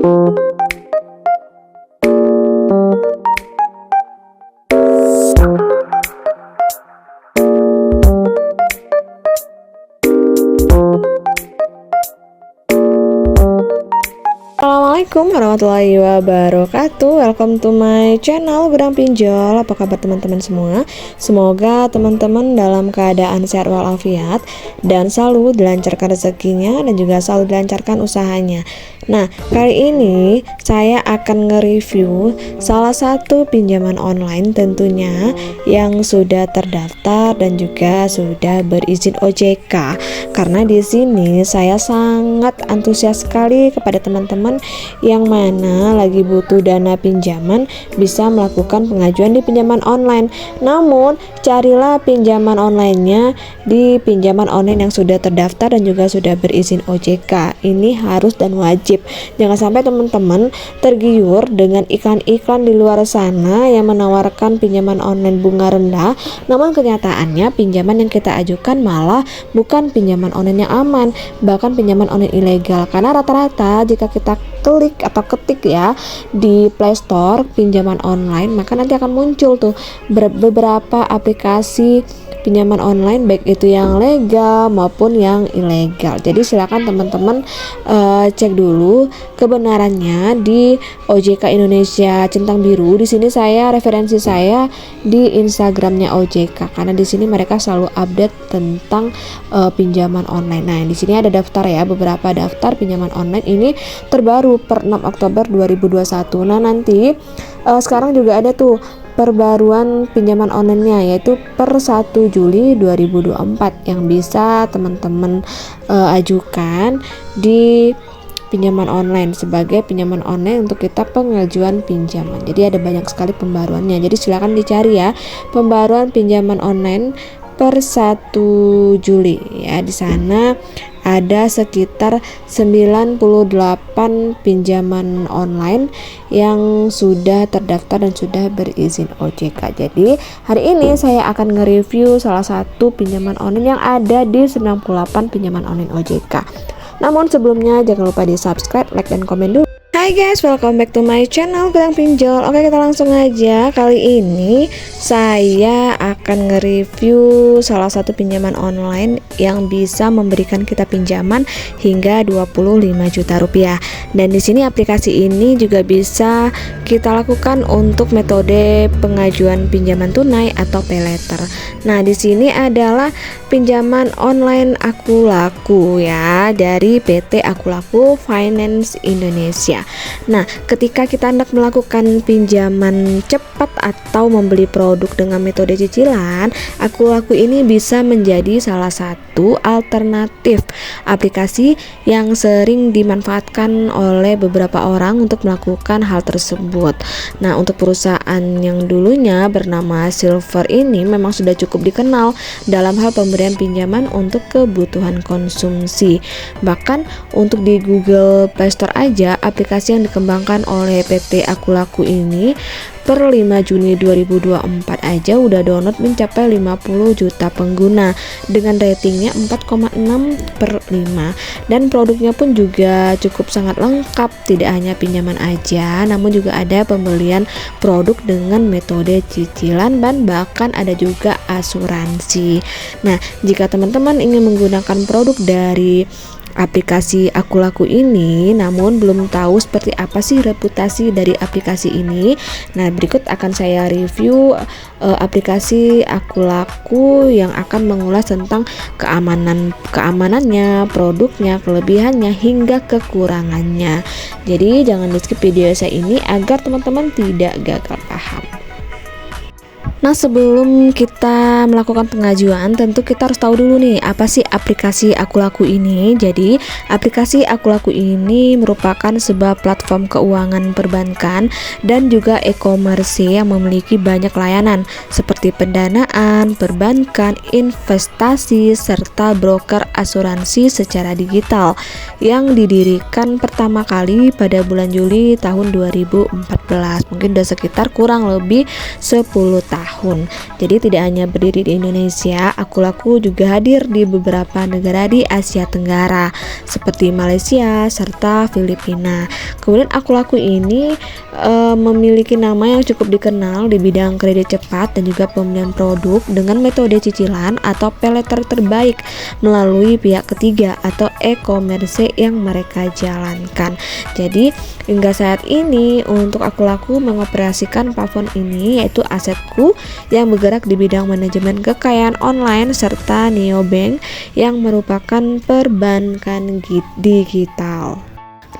Assalamualaikum warahmatullahi wabarakatuh. Welcome to my channel Gudang Pinjol. Apa kabar teman-teman semua? Semoga teman-teman dalam keadaan sehat walafiat dan selalu dilancarkan rezekinya dan juga selalu dilancarkan usahanya. Nah, kali ini saya akan nge-review salah satu pinjaman online tentunya yang sudah terdaftar dan juga sudah berizin OJK. Karena di sini saya sangat antusias sekali kepada teman-teman yang mana lagi butuh dana pinjaman bisa melakukan pengajuan di pinjaman online. Namun carilah pinjaman online-nya di pinjaman online yang sudah terdaftar dan juga sudah berizin OJK. Ini harus dan wajib. Jangan sampai teman-teman tergiur dengan iklan-iklan di luar sana yang menawarkan pinjaman online bunga rendah, namun kenyataannya pinjaman yang kita ajukan malah bukan pinjaman online yang aman, bahkan pinjaman online ilegal. Karena rata-rata jika kita klik atau ketik ya di Play Store pinjaman online, maka nanti akan muncul tuh beberapa aplikasi pinjaman online, baik itu yang legal maupun yang ilegal. Jadi silakan teman-teman cek dulu kebenarannya di OJK Indonesia Centang Biru. Di sini referensi saya di Instagramnya OJK karena di sini mereka selalu update tentang pinjaman online. Nah, di sini ada daftar ya, beberapa daftar pinjaman online ini terbaru per 6 Oktober 2021. Nah, nanti sekarang juga ada tuh perbaruan pinjaman online-nya yaitu per 1 Juli 2024 yang bisa teman-teman ajukan di pinjaman online sebagai pinjaman online untuk kita pengajuan pinjaman. Jadi ada banyak sekali pembaruannya. Jadi silakan dicari ya pembaruan pinjaman online per 1 Juli ya. Di sana ada sekitar 98 pinjaman online yang sudah terdaftar dan sudah berizin OJK. Jadi hari ini saya akan nge-review salah satu pinjaman online yang ada di 98 pinjaman online OJK. Namun sebelumnya jangan lupa di subscribe, like, dan komen dulu. Hai guys, welcome back to my channel Gudang Pinjol. Oke, kita langsung aja. Kali ini saya akan nge-review salah satu pinjaman online yang bisa memberikan kita pinjaman hingga 25 juta rupiah. Dan di sini aplikasi ini juga bisa kita lakukan untuk metode pengajuan pinjaman tunai atau pay later. Nah, di sini adalah pinjaman online Aku Laku ya, dari PT Aku Laku Finance Indonesia. Nah, ketika kita hendak melakukan pinjaman cepat atau membeli produk dengan metode cicilan, Aku Laku ini bisa menjadi salah satu alternatif aplikasi yang sering dimanfaatkan oleh beberapa orang untuk melakukan hal tersebut. Nah, untuk perusahaan yang dulunya bernama Silver ini memang sudah cukup dikenal dalam hal pemberian pinjaman untuk kebutuhan konsumsi. Bahkan untuk di Google Play Store aja, aplikasi yang dikembangkan oleh PT Aku Laku ini per 5 Juni 2024 aja udah download mencapai 50 juta pengguna dengan ratingnya 4,6/5, dan produknya pun juga cukup sangat lengkap. Tidak hanya pinjaman aja, namun juga ada pembelian produk dengan metode cicilan dan bahkan ada juga asuransi. Nah, jika teman-teman ingin menggunakan produk dari aplikasi Aku Laku ini namun belum tahu seperti apa sih reputasi dari aplikasi ini, nah berikut akan saya review aplikasi Aku Laku yang akan mengulas tentang keamanannya, produknya, kelebihannya hingga kekurangannya. Jadi jangan di skip video saya ini agar teman-teman tidak gagal paham. Nah, sebelum kita melakukan pengajuan, tentu kita harus tahu dulu nih apa sih aplikasi Aku Laku ini. Jadi, aplikasi Aku Laku ini merupakan sebuah platform keuangan perbankan dan juga e-commerce yang memiliki banyak layanan seperti pendanaan, perbankan, investasi, serta broker asuransi secara digital yang didirikan pertama kali pada bulan Juli tahun 2014. Mungkin udah sekitar kurang lebih 10 tahun. tahun. Jadi tidak hanya berdiri di Indonesia, Aku Laku juga hadir di beberapa negara di Asia Tenggara seperti Malaysia serta Filipina. Kemudian Aku Laku ini memiliki nama yang cukup dikenal di bidang kredit cepat dan juga pembelian produk dengan metode cicilan atau pay later terbaik melalui pihak ketiga atau e-commerce yang mereka jalankan. Jadi hingga saat ini untuk Aku Laku mengoperasikan platform ini, yaitu Asetku yang bergerak di bidang manajemen kekayaan online serta neobank yang merupakan perbankan digital.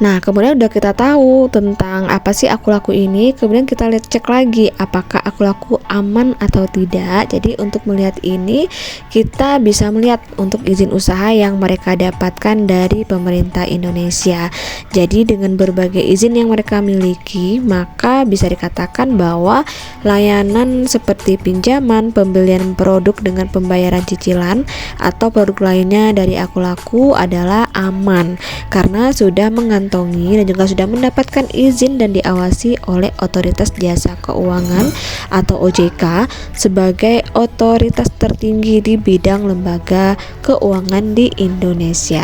Nah, kemudian udah kita tahu tentang apa sih Aku Laku ini, kemudian kita lihat cek lagi apakah Aku Laku aman atau tidak. Jadi untuk melihat ini kita bisa melihat untuk izin usaha yang mereka dapatkan dari pemerintah Indonesia. Jadi dengan berbagai izin yang mereka miliki, maka bisa dikatakan bahwa layanan seperti pinjaman, pembelian produk dengan pembayaran cicilan atau produk lainnya dari Aku Laku adalah aman karena sudah mengantongi dan juga sudah mendapatkan izin dan diawasi oleh Otoritas Jasa Keuangan atau OJK sebagai otoritas tertinggi di bidang lembaga keuangan di Indonesia.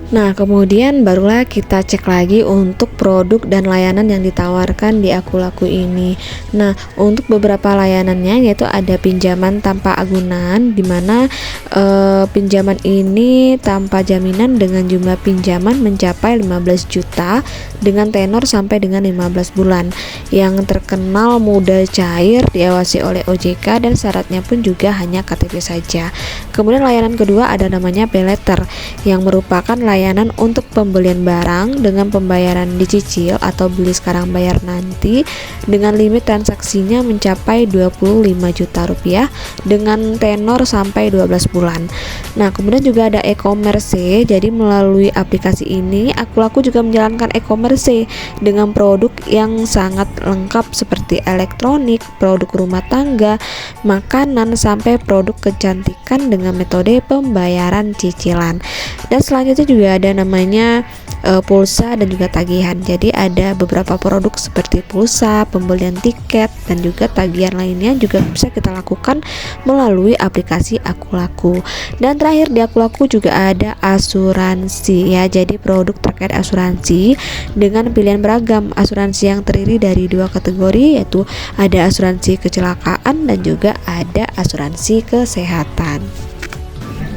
Nah, kemudian barulah kita cek lagi untuk produk dan layanan yang ditawarkan di Aku Laku ini. Nah, untuk beberapa layanannya yaitu ada pinjaman tanpa agunan, di mana pinjaman ini tanpa jaminan dengan jumlah pinjaman mencapai 15 juta dengan tenor sampai dengan 15 bulan. Yang terkenal mudah cair, diawasi oleh OJK dan syaratnya pun juga hanya KTP saja. Kemudian layanan kedua ada namanya pay later yang merupakan layanan untuk pembelian barang dengan pembayaran dicicil atau beli sekarang bayar nanti dengan limit transaksinya mencapai 25 juta rupiah dengan tenor sampai 12 bulan. Nah, kemudian juga ada e-commerce. Jadi melalui aplikasi ini Aku Laku juga menjalankan e-commerce dengan produk yang sangat lengkap seperti elektronik, produk rumah tangga, makanan sampai produk kecantikan dengan metode pembayaran cicilan. Dan selanjutnya juga ada namanya pulsa dan juga tagihan. Jadi ada beberapa produk seperti pulsa, pembelian tiket dan juga tagihan lainnya juga bisa kita lakukan melalui aplikasi Aku Laku. Dan terakhir di Aku Laku juga ada asuransi ya. Jadi produk terkait asuransi dengan pilihan beragam. Asuransi yang terdiri dari dua kategori, yaitu ada asuransi kecelakaan dan juga ada asuransi kesehatan.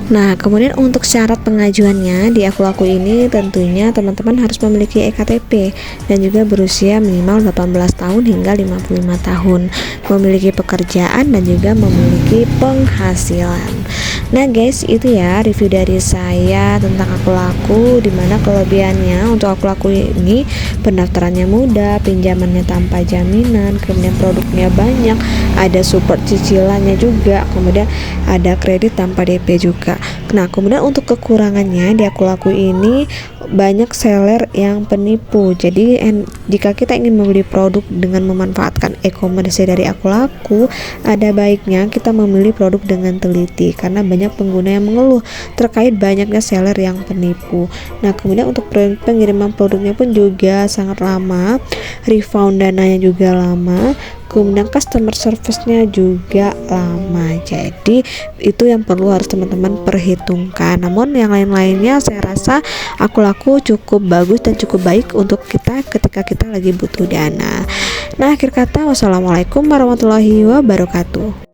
Nah, kemudian untuk syarat pengajuannya di Aku Laku ini tentunya teman-teman harus memiliki eKTP dan juga berusia minimal 18 tahun hingga 55 tahun, memiliki pekerjaan dan juga memiliki penghasilan. Nah guys, itu ya review dari saya tentang Aku Laku, dimana kelebihannya untuk Aku Laku ini pendaftarannya mudah, pinjamannya tanpa jaminan, kemudian produknya banyak, ada support cicilannya juga, kemudian ada kredit tanpa DP juga. Nah, kemudian untuk kekurangannya di Aku Laku ini banyak seller yang penipu. Jadi jika kita ingin membeli produk dengan memanfaatkan e-commerce dari Aku Laku, ada baiknya kita memilih produk dengan teliti karena banyak pengguna yang mengeluh terkait banyaknya seller yang penipu. Nah, kemudian untuk pengiriman produknya pun juga sangat lama, refund dananya juga lama, kemudian customer service-nya juga lama. Jadi itu yang perlu harus teman-teman perhitungkan. Namun yang lain-lainnya saya rasa Aku Laku cukup bagus dan cukup baik untuk kita ketika kita lagi butuh dana. Nah, akhir kata wassalamualaikum warahmatullahi wabarakatuh.